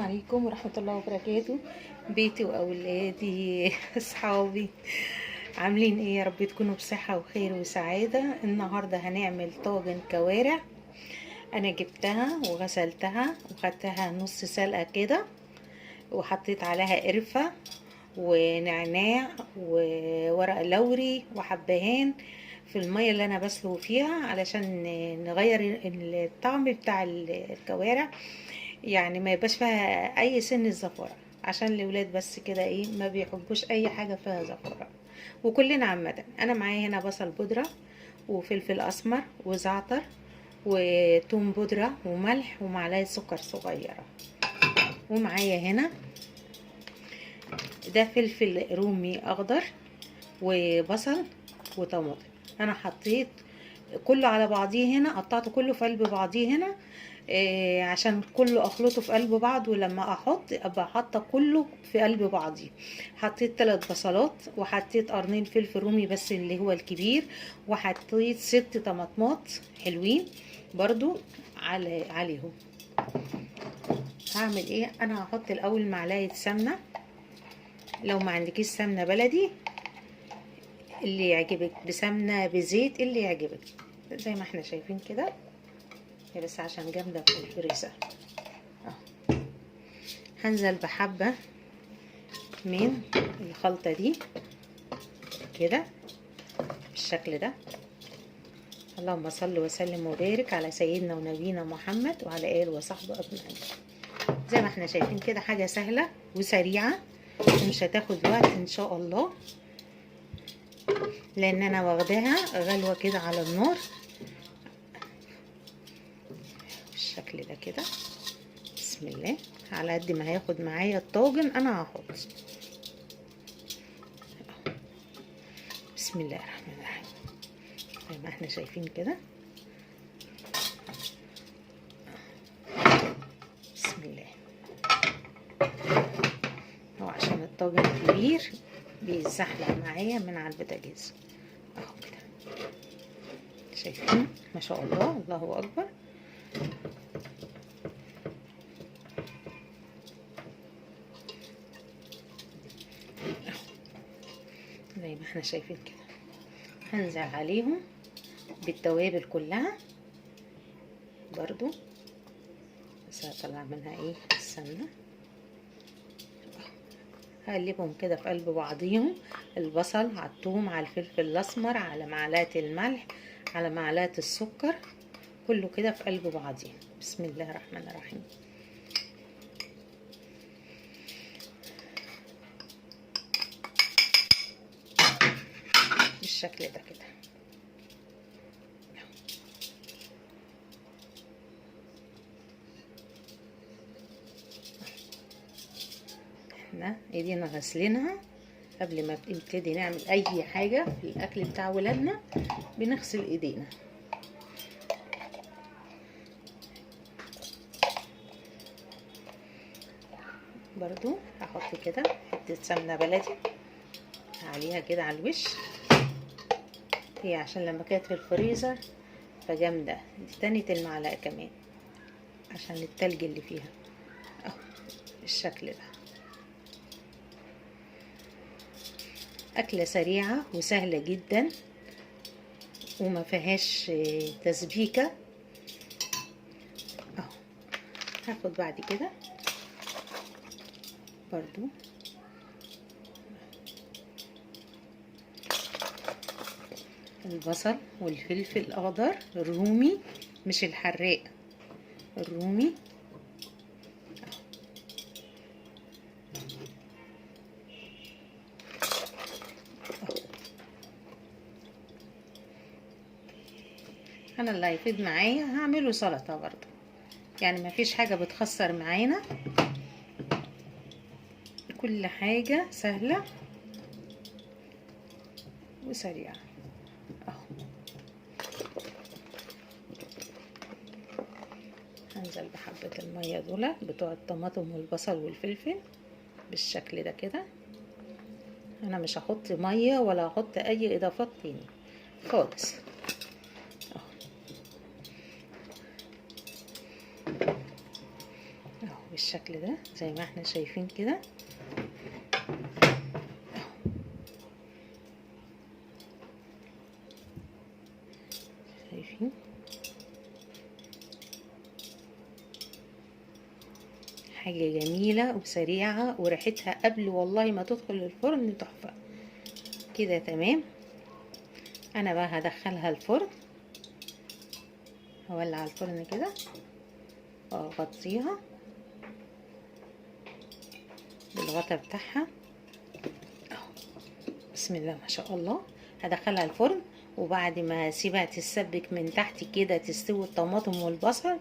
عليكم ورحمة الله وبركاته. بيتي وأولادي أصحابي عاملين ايه؟ يا رب تكونوا بصحة وخير وسعادة. النهاردة هنعمل طاجن كوارع. أنا جبتها وغسلتها وخدتها نص سلقة كده، وحطيت عليها قرفة ونعناع وورق لوري وحبهان في المية اللي أنا بسلق فيها علشان نغير الطعم بتاع الكوارع، يعني ما يبقاش فيها اي سن الزفارة، عشان الاولاد بس كده ايه ما بيحبوش اي حاجه فيها زفارة. وكلنا عامه. انا معايا هنا بصل بودره وفلفل اسمر وزعتر وتوم بودره وملح ومعلقه سكر صغيره. ومعايا هنا ده فلفل رومي اخضر وبصل وطماطم. انا حطيت كله على بعضيه هنا، قطعته كله في قلب بعضيه هنا عشان كله اخلطه في قلب بعض، ولما احط ابقى حاطه كله في قلب بعضيه. حطيت 3 بصلات وحطيت قرنين فلفل رومي بس اللي هو الكبير، وحطيت 6 طماطمات حلوين برضو عليهم. هعمل ايه؟ انا هحط الاول معلقه سمنه، لو ما عندكيش سمنه بلدي اللي يعجبك، بسمنه بزيت اللي يعجبك، زي ما احنا شايفين كده. هي بس عشان جامده في الفريزر. هنزل بحبه من الخلطه دي كده بالشكل ده. اللهم صل وسلم وبارك على سيدنا ونبينا محمد وعلى اله وصحبه اجمعين. زي ما احنا شايفين كده، حاجه سهله وسريعه ومش هتاخد وقت ان شاء الله، لان انا واخداها غلوه كده على النار بالشكل ده كده. بسم الله. على قد ما هياخد معايا الطاجن انا هحط. بسم الله الرحمن الرحيم. زي ما احنا شايفين كده. بسم الله. هو عشان الطاجن كبير بيزحلق معايا من على البوتاجاز اهو كده. شايفين ما شاء الله، الله اكبر. زي ما احنا شايفين كده. هنزل عليهم بالتوابل كلها برضو، بس هطلع منها ايه السمنه. هقلبهم كده في قلب بعضيهم، البصل على الثوم على الفلفل الاسمر على معلقه الملح على معلقه السكر، كله كده في قلب بعضيه. بسم الله الرحمن الرحيم. بالشكل ده كده. احنا ايدينا غسلينها قبل ما نبتدي نعمل اي حاجه في الاكل بتاع ولادنا، بنغسل ايدينا. برضو هحط كده حته سمنه بلدي عليها كده على الوش، هي عشان لما كانت في الفريزر فجامده. دي تانية المعلقه كمان عشان التلج اللي فيها اهو بالشكل ده. أكلة سريعة وسهلة جدا وما فيهاش تسبيكة اهو. هاخد بعد كده برضو البصل والفلفل الأخضر الرومي، مش الحراق، الرومي. انا اللي هيفيد معايا هعمله سلطه برضو، يعني ما فيش حاجه بتخسر معانا، كل حاجه سهله وسريعه اهو. هنزل بحبه الميه دول بتوع الطماطم والبصل والفلفل بالشكل ده كده. انا مش هحط ميه ولا هحط اي اضافات تاني خالص اهو بالشكل ده زي ما احنا شايفين كده. شايفين حاجة جميلة وسريعة وريحتها قبل والله ما تدخل الفرن تحفة كده. تمام. انا بقى هدخلها الفرن، هولع الفرن كده واغطيها بالغطا بتاعها. بسم الله ما شاء الله. هدخلها الفرن، وبعد ما اسيبها تتسبك من تحت كده تستوي الطماطم والبصل،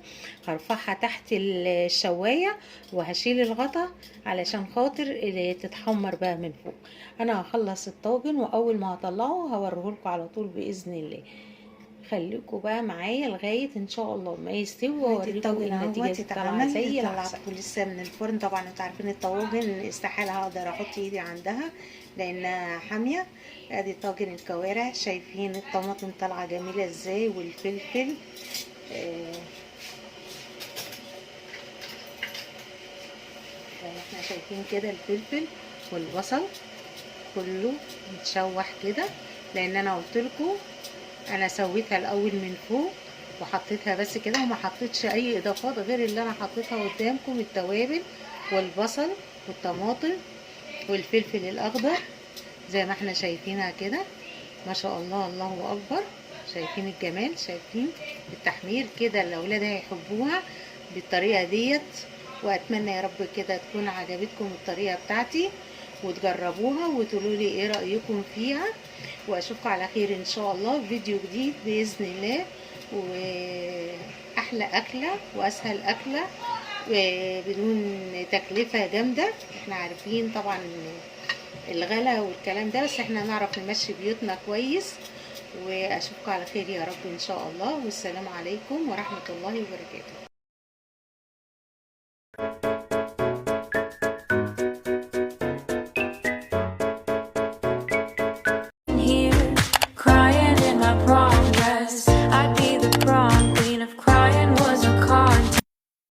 هرفعها تحت الشوايه وهشيل الغطا علشان خاطر تتحمر بقى من فوق. انا هخلص الطاجن واول ما هطلعه هوريهولكم على طول باذن الله. خليكم بقى معايا لغايه ان شاء الله ما يستوي واوريكم النتيجه بتاعها زي العسل. لسه من الفرن طبعا. انتوا عارفين الطواجن استحاله هقدر احط ايدي عندها لانها حاميه. ادي طاجن الكوارع، شايفين الطماطم طالعه جميله ازاي والفلفل. احنا شايفين كده الفلفل والبصل كله متشوح كده، لان انا قلت لكم انا سويتها الاول من فوق وحطيتها بس كده وما حطيتش اي اضافات غير اللي انا حطيتها قدامكم، التوابل والبصل والطماطم والفلفل الاخضر زي ما احنا شايفينها كده. ما شاء الله الله اكبر. شايفين الجمال، شايفين التحمير كده. الاولاد هيحبوها بالطريقه ديت، واتمنى يا رب كده تكون عجبتكم الطريقه بتاعتي وتجربوها وتقولوا لي ايه رايكم فيها. واشوفكم على خير ان شاء الله في فيديو جديد باذن الله، واحلى اكله واسهل اكله بدون تكلفه جامده. احنا عارفين طبعا الغلا والكلام ده، بس احنا نعرف نمشي بيوتنا كويس. واشوفكم على خير يا رب ان شاء الله، والسلام عليكم ورحمه الله وبركاته.